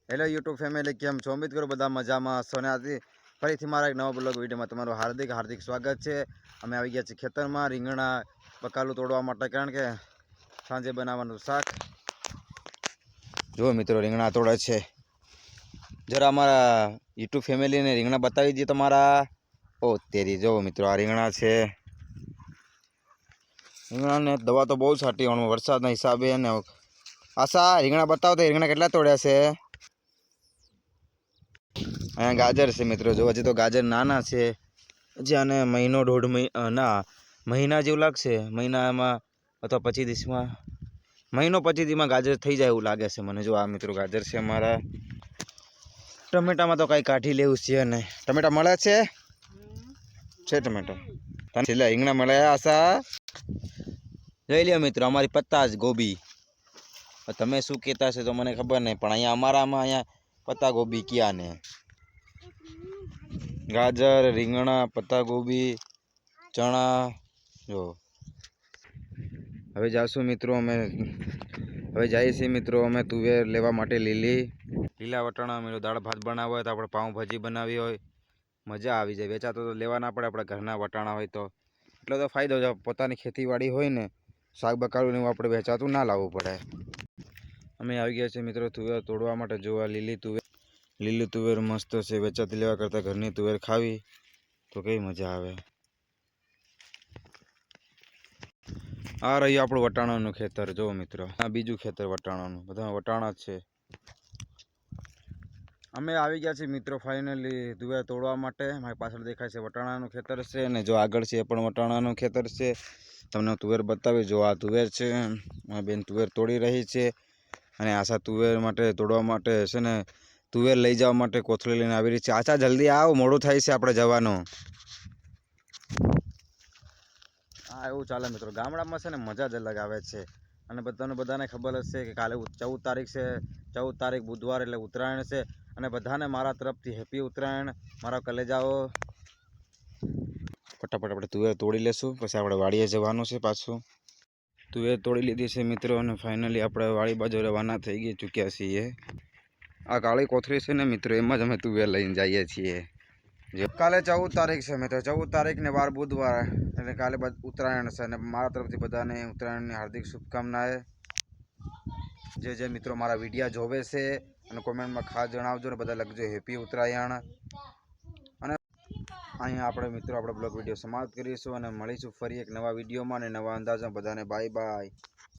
Hello YouTube family, કેમ છો? ઉમ્મીદ કરું બધા મજામાં હશો ને આજે ફરીથી મારા એક નવા બ્લોગ વિડીયોમાં તમારું હાર્દિક સ્વાગત છે। અમે આવી ગયા છીએ ખેતરમાં રીંગણા બકાલું તોડવા માટે, કારણ કે સાંજે બનાવવાનું શાક। જો મિત્રો રીંગણા તોડે છે, જરા અમારા યુટ્યુબ ફેમિલીને રીંગણા બતાવી દઈએ તમારા। ઓ તેરી, જો મિત્રો આ રીંગણા છે। રીંગણાને દવા તો બહુ છાંટી વરસાદના હિસાબે। અને આશા રીંગણા બતાવો તો રીંગણા કેટલા તોડ્યા છે? અહીંયા ગાજર છે મિત્રો, જો હજી તો ગાજર નાના છે, હજી આને મહિનો દોઢ મહિના જેવું લાગશે। મહિનામાં અથવા 25 દિવસમાં, મહિનો 25 દિવસમાં ગાજર થઈ જાય એવું લાગે છે મને। જો આ મિત્રો ગાજર છે અમારા। ટમેટામાં તો કઈ કાઢી લેવું છે ને, ટમેટા મળે છે ટમેટા તને રીંગણા મળે આશા? જોઈ લ્યો મિત્રો અમારી પત્તા જ ગોબી। તમે શું કહેતા છે તો મને ખબર નહીં, પણ અહીંયા અમારામાં અહીંયા પત્તા ગોબી ક્યાં ને ગાજર, રીંગણા, પત્તા ગોબી, ચણા। જો હવે જાશું મિત્રો અમે, હવે જઈએ છીએ મિત્રો અમે તુવેર લેવા માટે। લીલા વટાણા મિત્રો દાળ ભાત બનાવવા હોય તો આપણે પાઉંભાજી બનાવી હોય, મજા આવી જાય। વેચાતો તો લેવા ના પડે, આપણા ઘરના વટાણા હોય તો એટલો તો ફાયદો છે। પોતાની ખેતીવાડી હોય ને, શાક બકાલું એવું આપણે વેચાતું ના લાવવું પડે। અમે આવી ગયા છીએ મિત્રો તુવેર તોડવા માટે। જોવા લીલી તુવેર મસ્ત છે, વેચાતી લેવા કરતાં ઘરની તુવેર ખાવી તો કઈ મજા આવે। આ રહ્યું આપણું વટાણાનું ખેતર, જો મિત્રો આ બીજું ખેતર વટાણાનું, બધા વટાણા જ છે। અમે આવી ગયા છીએ મિત્રો ફાઇનલી તુવેર તોડવા માટે। મારી પાછળ દેખાય છે વટાણાનું ખેતર છે, અને જો આગળ છે એ પણ વટાણાનું ખેતર છે। તમને તુવેર બતાવી, જો આ તુવેર છે, આ બેન તુવેર તોડી રહી છે। અને આશા તુવેર માટે તોડવા માટે છે ને, તુવેર લઈ જવા માટે કોથળી લઈને આવી રહી છે। આશા જલ્દી આવ, મોડું થાય છે આપણે જવાનું। હા એવું ચાલે મિત્રો, ગામડામાં છે ને મજા જ અલગ આવે છે। અને બધાને ખબર હશે કે કાલે 14 તારીખ છે, 14 તારીખ બુધવાર એટલે ઉત્તરાયણ છે। અને બધાને મારા તરફથી હેપી ઉત્તરાયણ મારા કલેજાઓ। ફટાફટ આપણે તુવેર તોડી લેશું, પછી આપણે વાડીએ જવાનું છે પાછું। તુવેર તોડી લીધી છે મિત્રો, અને ફાઇનલી આપણે વાડી બાજુ રવાના થઈ ચૂક્યા છીએ। આ કાળી કોથળી છે ને મિત્રો, એમાં જ અમે તુવેર લઈને જઈએ છીએ। કાલે 14 તારીખ છે મિત્રો, 14 તારીખ ને વાર બુધવાર, એટલે કાલે ઉત્તરાયણ છે। અને મારા તરફથી બધાને ઉત્તરાયણની હાર્દિક શુભકામનાએ। જે મિત્રો મારા વિડીયા જોવે છે અને કોમેન્ટમાં ખાસ જણાવજો, ને બધા લખજો હેપી ઉત્તરાયણ। અને અહીંયા આપણે મિત્રો આપણો બ્લોગ વિડીયો સમાપ્ત કરીશું, અને મળીશું ફરી એક નવા વિડીયોમાં અને નવા અંદાજમાં। બધાને બાય બાય।